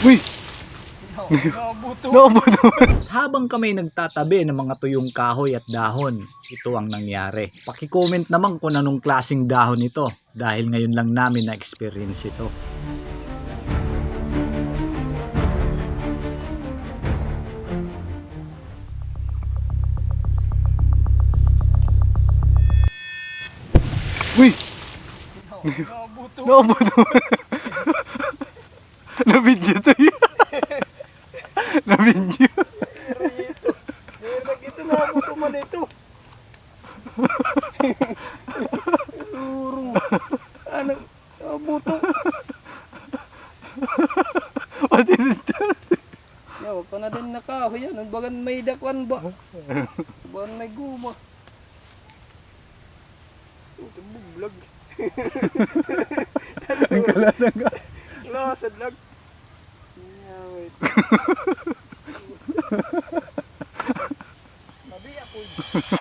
Uy! Nabuto. Nabuto. Habang kami nagtatabi ng mga tuyong kahoy at dahon, ito ang nangyari. Paki-comment naman kung anong klaseng dahon ito dahil ngayon lang namin na-experience ito. Uy! Nabuto. Nabuto. Na-video to yun. Na-video. Meron ito, nabuto man ito. Lurong. Ano? Nabuto. What is it? Yaw, pa na din nakahoy yan. Ang bagan may dakwan ba? Bagan may guma. Ito buglag. Ang kalasan ka. Lasad lag. Wait. Nabi ako.